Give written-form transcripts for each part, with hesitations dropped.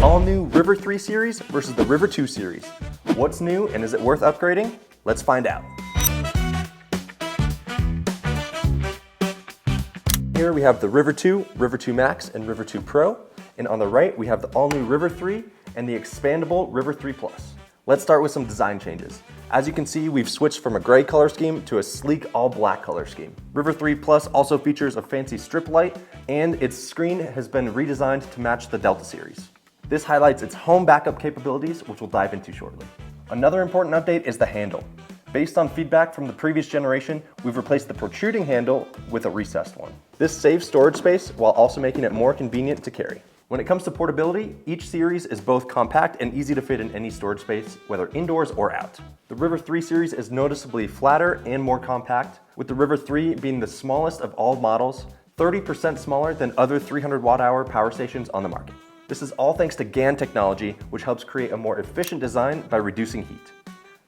All new River 3 series versus the River 2 series. What's new and is it worth upgrading? Let's find out. Here we have the River 2, River 2 Max, and River 2 Pro. And on the right, we have the all-new River 3 and the expandable River 3 Plus. Let's start with some design changes. As you can see, we've switched from a gray color scheme to a sleek all-black color scheme. River 3 Plus also features a fancy strip light, and its screen has been redesigned to match the Delta series. This highlights its home backup capabilities, which we'll dive into shortly. Another important update is the handle. Based on feedback from the previous generation, we've replaced the protruding handle with a recessed one. This saves storage space while also making it more convenient to carry. When it comes to portability, each series is both compact and easy to fit in any storage space, whether indoors or out. The River 3 series is noticeably flatter and more compact, with the River 3 being the smallest of all models, 30% smaller than other 300 watt-hour power stations on the market. This is all thanks to GaN technology, which helps create a more efficient design by reducing heat.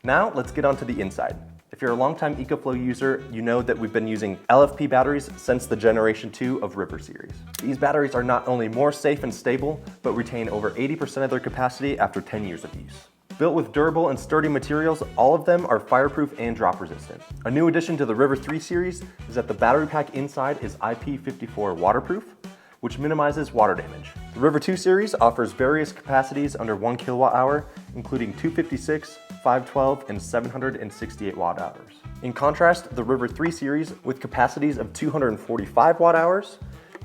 Now, let's get onto the inside. If you're a longtime EcoFlow user, you know that we've been using LFP batteries since the Generation 2 of River series. These batteries are not only more safe and stable, but retain over 80% of their capacity after 10 years of use. Built with durable and sturdy materials, all of them are fireproof and drop resistant. A new addition to the River 3 series is that the battery pack inside is IP54 waterproof, which minimizes water damage. The River 2 series offers various capacities under 1 kilowatt hour, including 256, 512, and 768 watt hours. In contrast, the River 3 series with capacities of 245 watt hours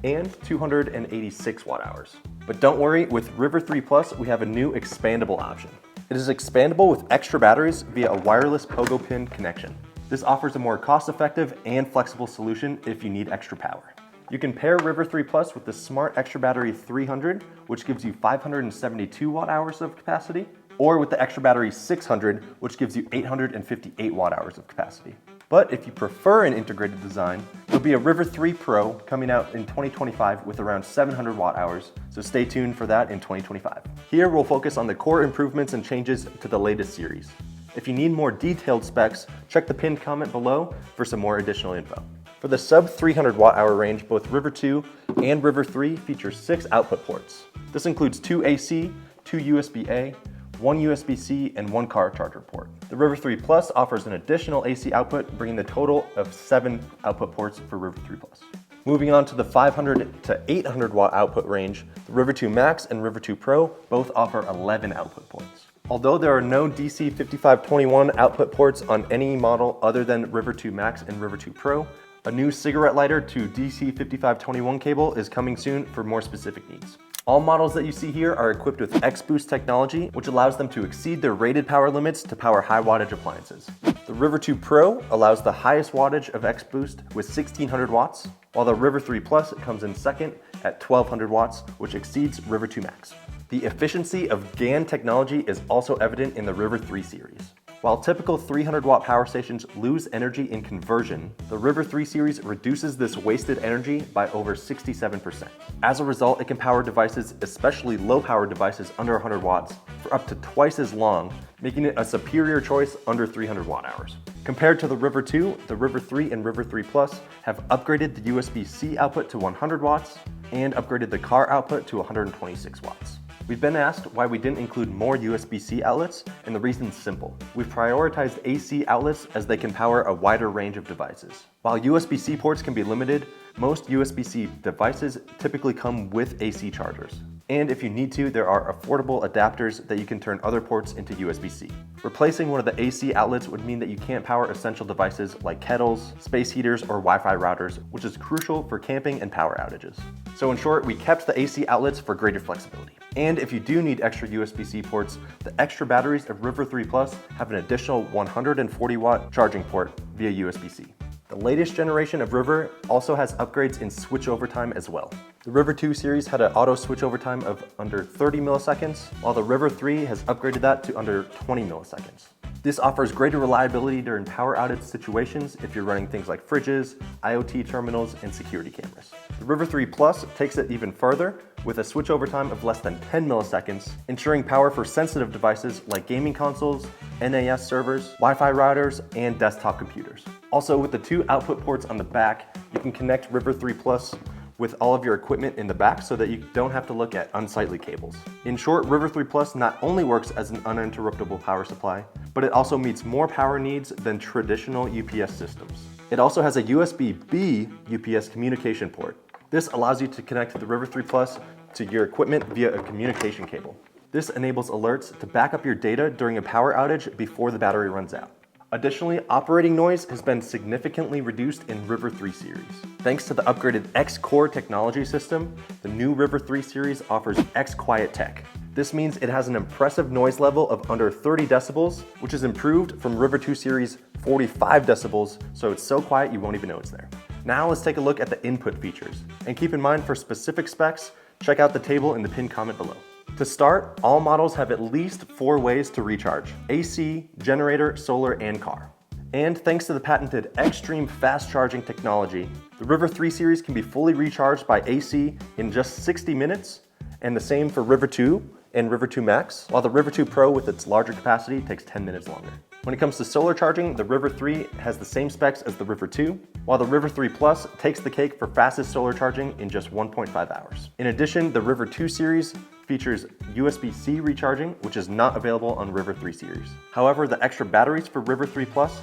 and 286 watt hours. But don't worry, with River 3 Plus, we have a new expandable option. It is expandable with extra batteries via a wireless pogo pin connection. This offers a more cost-effective and flexible solution if you need extra power. You can pair River 3 Plus with the Smart Extra Battery 300, which gives you 572 watt hours of capacity, or with the Extra Battery 600, which gives you 858 watt hours of capacity. But if you prefer an integrated design, there'll be a River 3 Pro coming out in 2025 with around 700 watt hours, so stay tuned for that in 2025. Here we'll focus on the core improvements and changes to the latest series. If you need more detailed specs, check the pinned comment below for some more additional info. For the sub 300 watt hour range, both River 2 and River 3 feature 6 output ports. This includes 2 AC, 2 USB-A, 1 USB-C, and 1 car charger port. The River 3 Plus offers an additional AC output, bringing the total of 7 output ports for River 3 Plus. Moving on to the 500 to 800 watt output range, the River 2 Max and River 2 Pro both offer 11 output ports. Although there are no DC 5521 output ports on any model other than River 2 Max and River 2 Pro, a new cigarette lighter to DC 5521 cable is coming soon for more specific needs. All models that you see here are equipped with X-Boost technology, which allows them to exceed their rated power limits to power high wattage appliances. The River 2 Pro allows the highest wattage of X-Boost with 1600 watts, while the River 3 Plus comes in second at 1200 watts, which exceeds River 2 Max. The efficiency of GaN technology is also evident in the River 3 series. While typical 300 watt power stations lose energy in conversion, the River 3 series reduces this wasted energy by over 67%. As a result, it can power devices, especially low power devices under 100 watts, for up to twice as long, making it a superior choice under 300 watt hours. Compared to the River 2, the River 3 and River 3 Plus have upgraded the USB-C output to 100 watts and upgraded the car output to 126 watts. We've been asked why we didn't include more USB-C outlets, and the reason's simple. We've prioritized AC outlets as they can power a wider range of devices. While USB-C ports can be limited, most USB-C devices typically come with AC chargers. And if you need to, there are affordable adapters that you can turn other ports into USB-C. Replacing one of the AC outlets would mean that you can't power essential devices like kettles, space heaters, or Wi-Fi routers, which is crucial for camping and power outages. So in short, we kept the AC outlets for greater flexibility. And if you do need extra USB-C ports, the extra batteries of River 3 Plus have an additional 140 watt charging port via USB-C. The latest generation of River also has upgrades in switchover time as well. The River 2 series had an auto switchover time of under 30 milliseconds, while the River 3 has upgraded that to under 20 milliseconds. This offers greater reliability during power outage situations if you're running things like fridges, IoT terminals, and security cameras. The River 3 Plus takes it even further with a switchover time of less than 10 milliseconds, ensuring power for sensitive devices like gaming consoles, NAS servers, Wi-Fi routers, and desktop computers. Also, with the 2 output ports on the back, you can connect River 3 Plus with all of your equipment in the back so that you don't have to look at unsightly cables. In short, River 3 Plus not only works as an uninterruptible power supply, but it also meets more power needs than traditional UPS systems. It also has a USB-B UPS communication port. This allows you to connect the River 3 Plus to your equipment via a communication cable. This enables alerts to back up your data during a power outage before the battery runs out. Additionally, operating noise has been significantly reduced in River 3 series. Thanks to the upgraded X-Core technology system, the new River 3 series offers X-Quiet Tech. This means it has an impressive noise level of under 30 decibels, which is improved from River 2 series 45 decibels, so it's so quiet you won't even know it's there. Now let's take a look at the input features. And keep in mind, for specific specs, check out the table in the pinned comment below. To start, all models have at least 4 ways to recharge: AC, generator, solar, and car. And thanks to the patented extreme fast charging technology, the River 3 series can be fully recharged by AC in just 60 minutes, and the same for River 2 and River 2 Max, while the River 2 Pro with its larger capacity takes 10 minutes longer. When it comes to solar charging, the River 3 has the same specs as the River 2, while the River 3 Plus takes the cake for fastest solar charging in just 1.5 hours. In addition, the River 2 series features USB-C recharging, which is not available on River 3 series. However, the extra batteries for River 3 Plus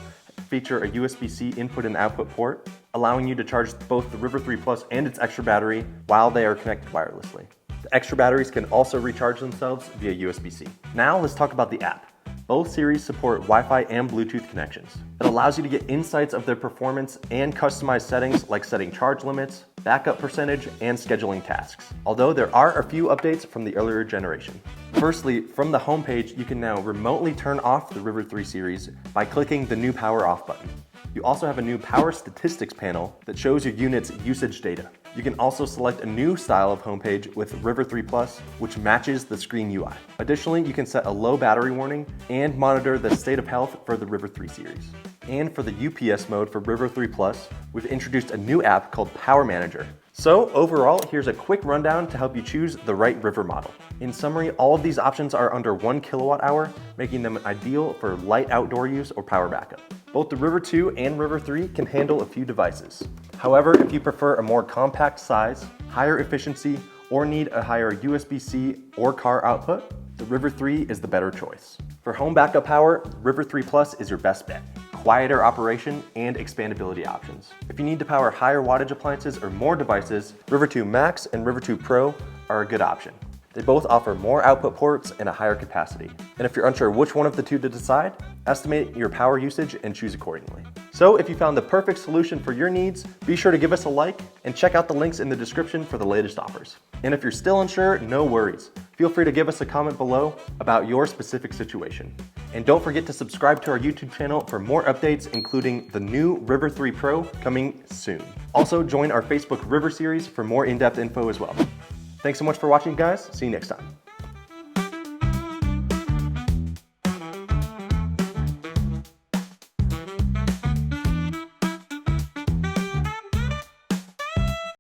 feature a USB-C input and output port, allowing you to charge both the River 3 Plus and its extra battery while they are connected wirelessly. The extra batteries can also recharge themselves via USB-C. Now let's talk about the app. Both series support Wi-Fi and Bluetooth connections. It allows you to get insights of their performance and customize settings like setting charge limits, backup percentage, and scheduling tasks, although there are a few updates from the earlier generation. Firstly, from the homepage, you can now remotely turn off the River 3 series by clicking the new power off button. You also have a new power statistics panel that shows your unit's usage data. You can also select a new style of homepage with River 3 Plus, which matches the screen UI. Additionally, you can set a low battery warning and monitor the state of health for the River 3 series. And for the UPS mode for River 3 Plus, we've introduced a new app called Power Manager. So overall, here's a quick rundown to help you choose the right River model. In summary, all of these options are under 1 kilowatt hour, making them ideal for light outdoor use or power backup. Both the River 2 and River 3 can handle a few devices. However, if you prefer a more compact size, higher efficiency, or need a higher USB-C or car output, the River 3 is the better choice. For home backup power, River 3 Plus is your best bet. Quieter operation and expandability options. If you need to power higher wattage appliances or more devices, River 2 Max and River 2 Pro are a good option. They both offer more output ports and a higher capacity. And if you're unsure which one of the two to decide, estimate your power usage and choose accordingly. So if you found the perfect solution for your needs, be sure to give us a like and check out the links in the description for the latest offers. And if you're still unsure, no worries. Feel free to give us a comment below about your specific situation. And don't forget to subscribe to our YouTube channel for more updates, including the new River 3 Pro coming soon. Also, join our Facebook River series for more in-depth info as well. Thanks so much for watching, guys. See you next time.